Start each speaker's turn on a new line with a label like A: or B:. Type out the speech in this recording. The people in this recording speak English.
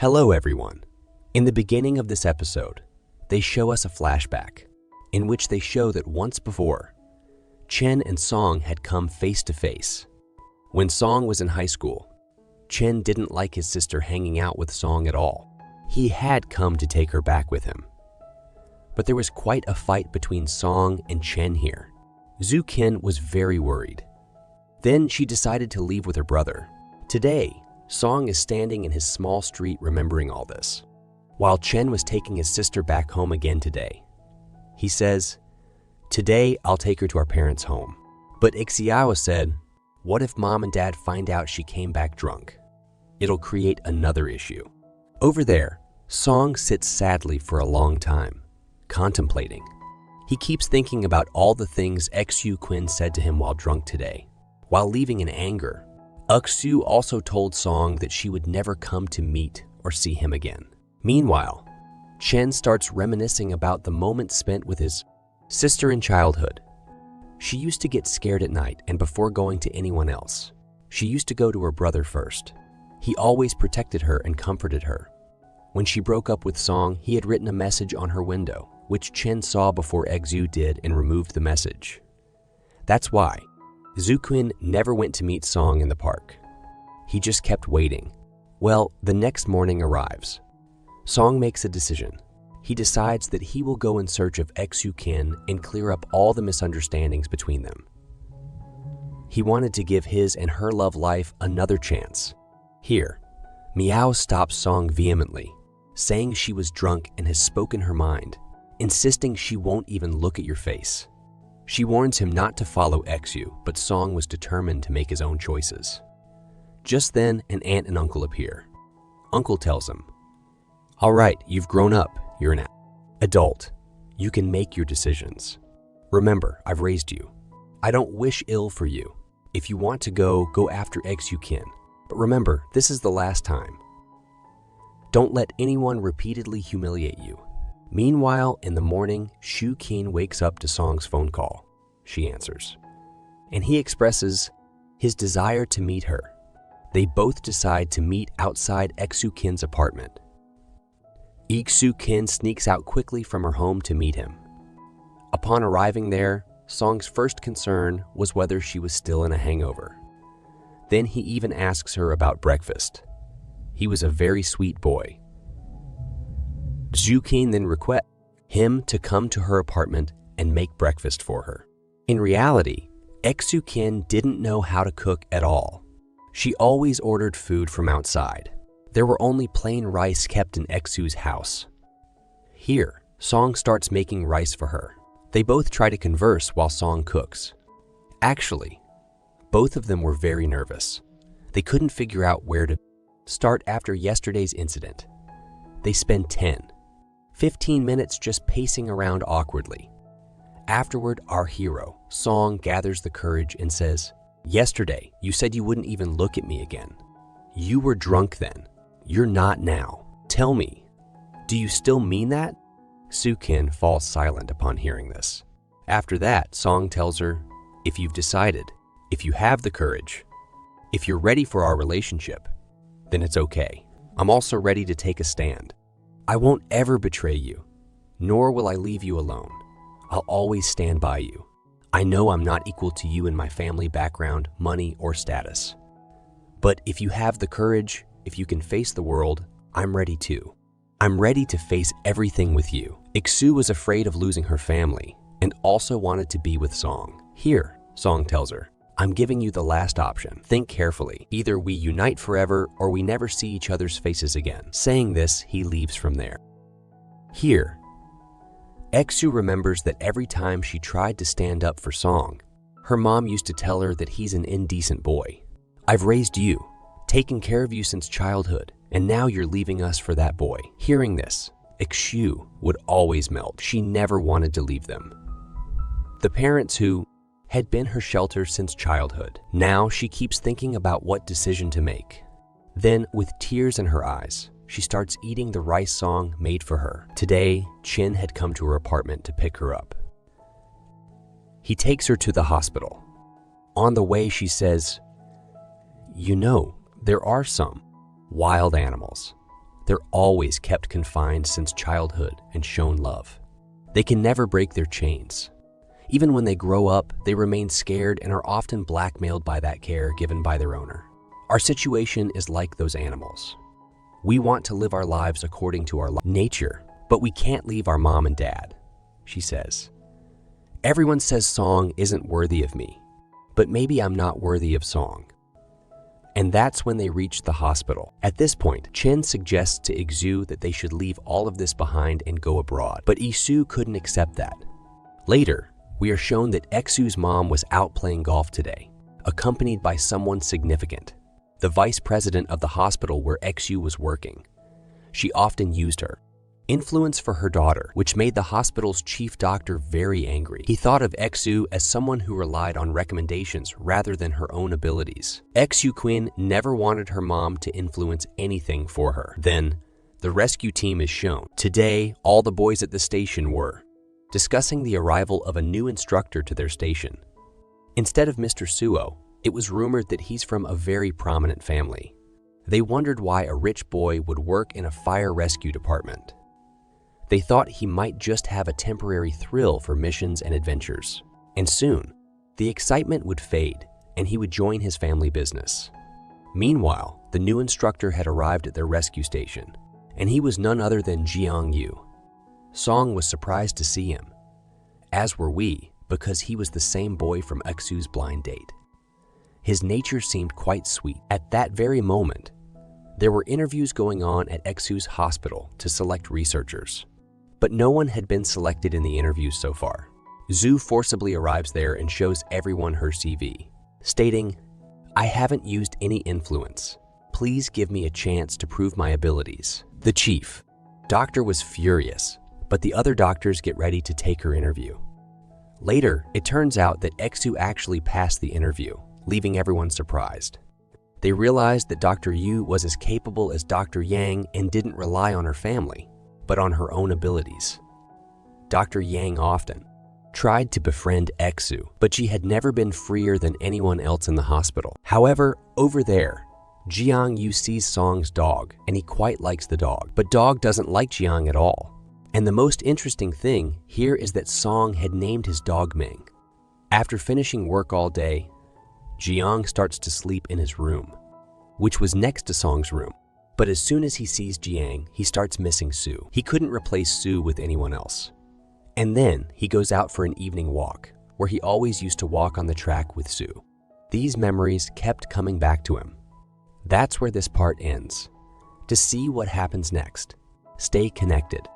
A: Hello everyone. In the beginning of this episode, they show us a flashback in which they show that once before, Chen and Song had come face to face. When Song was in high school, Chen didn't like his sister hanging out with Song at all. He had come to take her back with him. But there was quite a fight between Song and Chen here. Zhu Qin was very worried. Then she decided to leave with her brother. Today, Song is standing in his small street remembering all this, while Chen was taking his sister back home again today. He says, "Today I'll take her to our parents' home." But Ixiao said, "What if mom and dad find out she came back drunk? It'll create another issue." Over there, Song sits sadly for a long time, contemplating. He keeps thinking about all the things Xu Quinn said to him while drunk today. While leaving in anger, Xu also told Song that she would never come to meet or see him again. Meanwhile, Chen starts reminiscing about the moments spent with his sister in childhood. She used to get scared at night, and before going to anyone else, she used to go to her brother first. He always protected her and comforted her. When she broke up with Song, he had written a message on her window, which Chen saw before Xu did and removed the message. That's why Zhu Qin never went to meet Song in the park. He just kept waiting. Well, the next morning arrives. Song makes a decision. He decides that he will go in search of Xu Qin and clear up all the misunderstandings between them. He wanted to give his and her love life another chance. Here, Miao stops Song vehemently, saying she was drunk and has spoken her mind, insisting she won't even look at your face. She warns him not to follow Xu, but Song was determined to make his own choices. Just then, an aunt and uncle appear. Uncle tells him, "All right, you've grown up. You're an adult. You can make your decisions. Remember, I've raised you. I don't wish ill for you. If you want to go after Xu Qin. But remember, this is the last time. Don't let anyone repeatedly humiliate you." Meanwhile, in the morning, Xu Qin wakes up to Song's phone call. She answers, and he expresses his desire to meet her. They both decide to meet outside Xu Qin's apartment. Xu Qin sneaks out quickly from her home to meet him. Upon arriving there, Song's first concern was whether she was still in a hangover. Then he even asks her about breakfast. He was a very sweet boy. Zhu Qin then requests him to come to her apartment and make breakfast for her. In reality, Xu Qin didn't know how to cook at all. She always ordered food from outside. There were only plain rice kept in Xu's house. Here, Song starts making rice for her. They both try to converse while Song cooks. Actually, both of them were very nervous. They couldn't figure out where to start after yesterday's incident. They spend 15 minutes just pacing around awkwardly. Afterward, our hero, Song, gathers the courage and says, "Yesterday, you said you wouldn't even look at me again. You were drunk then. You're not now. Tell me, do you still mean that?" Zhu Qin falls silent upon hearing this. After that, Song tells her, "If you've decided, if you have the courage, if you're ready for our relationship, then it's okay. I'm also ready to take a stand. I won't ever betray you, nor will I leave you alone. I'll always stand by you. I know I'm not equal to you in my family background, money, or status. But if you have the courage, if you can face the world, I'm ready too. I'm ready to face everything with you." Xu was afraid of losing her family and also wanted to be with Song. Here, Song tells her, "I'm giving you the last option. Think carefully. Either we unite forever or we never see each other's faces again." Saying this, he leaves from there. Here, Xu remembers that every time she tried to stand up for Song, her mom used to tell her that he's an indecent boy. "I've raised you, taken care of you since childhood, and now you're leaving us for that boy." Hearing this, Xu would always melt. She never wanted to leave them. The parents who had been her shelter since childhood. Now she keeps thinking about what decision to make. Then, with tears in her eyes, she starts eating the rice Song made for her. Today, Chin had come to her apartment to pick her up. He takes her to the hospital. On the way, she says, "You know, there are some wild animals They're always kept confined since childhood and shown love. They can never break their chains. Even when they grow up, they remain scared and are often blackmailed by that care given by their owner. Our situation is like those animals. We want to live our lives according to our nature, but we can't leave our mom and dad, she says. Everyone says Song isn't worthy of me, but maybe I'm not worthy of Song. And that's when they reach the hospital. At this point, Chen suggests to Iksu that they should leave all of this behind and go abroad, but Iksu couldn't accept that. Later, we are shown that Iksu's mom was out playing golf today, accompanied by someone significant, the vice president of the hospital where Iksu was working. She often used her influence for her daughter, which made the hospital's chief doctor very angry. He thought of Iksu as someone who relied on recommendations rather than her own abilities. Iksu Quinn never wanted her mom to influence anything for her. Then, the rescue team is shown. Today, all the boys at the station were discussing the arrival of a new instructor to their station. Instead of Mr. Suo, it was rumored that he's from a very prominent family. They wondered why a rich boy would work in a fire rescue department. They thought he might just have a temporary thrill for missions and adventures. And soon, the excitement would fade and he would join his family business. Meanwhile, the new instructor had arrived at their rescue station, and he was none other than Jiang Yu. Song was surprised to see him, as were we, because he was the same boy from Iksu's blind date. His nature seemed quite sweet. At that very moment, there were interviews going on at Iksu's hospital to select researchers. But no one had been selected in the interviews so far. Zhu forcibly arrives there and shows everyone her CV, stating, "I haven't used any influence. Please give me a chance to prove my abilities." The chief doctor was furious, but the other doctors get ready to take her interview. Later, it turns out that Iksu actually passed the interview, leaving everyone surprised. They realized that Dr. Yu was as capable as Dr. Yang and didn't rely on her family, but on her own abilities. Dr. Yang often tried to befriend Iksu, but she had never been freer than anyone else in the hospital. However, over there, Jiang Yu sees Song's dog, and he quite likes the dog, but Dog doesn't like Jiang at all. And the most interesting thing here is that Song had named his dog Ming. After finishing work all day, Jiang starts to sleep in his room, which was next to Song's room. But as soon as he sees Jiang, he starts missing Su. He couldn't replace Su with anyone else. And then he goes out for an evening walk, where he always used to walk on the track with Su. These memories kept coming back to him. That's where this part ends. To see what happens next, stay connected.